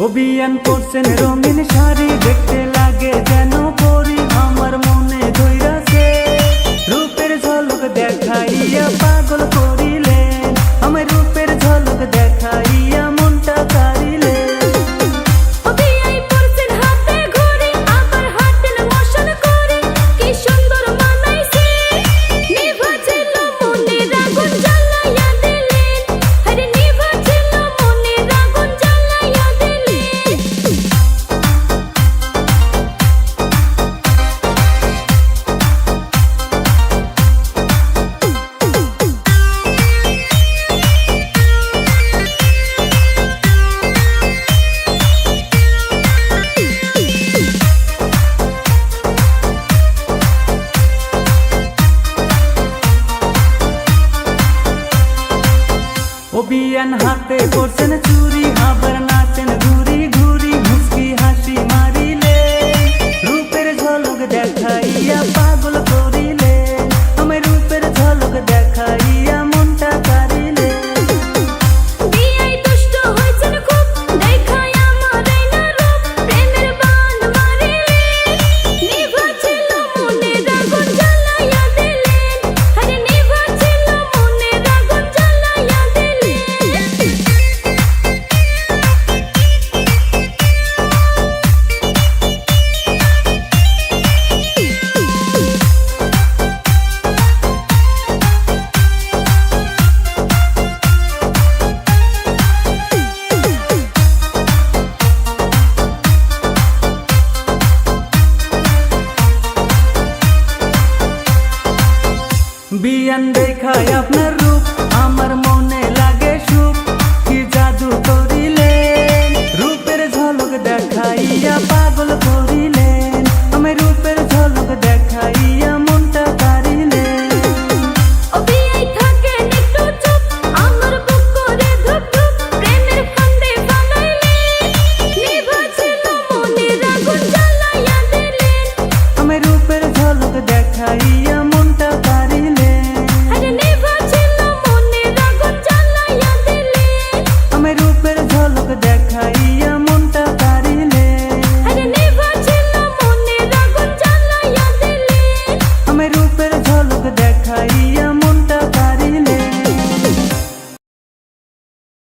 অভিয়ান করছেন রঙিন শাড়ি, দেখতে লাগে যেন পরি, আমার মনে ধইরাছে। রূপের ঝলক দেখাইয়া পাগল করিলেন, আমার রূপের ঝলক দেখাইয়া মনটা কাড়িলেন। অভিয়ান হাতে করছেন চুরি, আবার নাচেন ঘুরি ঘুরি, মুস্কি হাসি মারিলে, রূপের ঝলক দেখাইয়া পাগল করিলে, আমার রূপের ঝলক দেখাইয়া মনটা কাড়িলে। বিয়ান দেখায় আপনার রূপ, আমার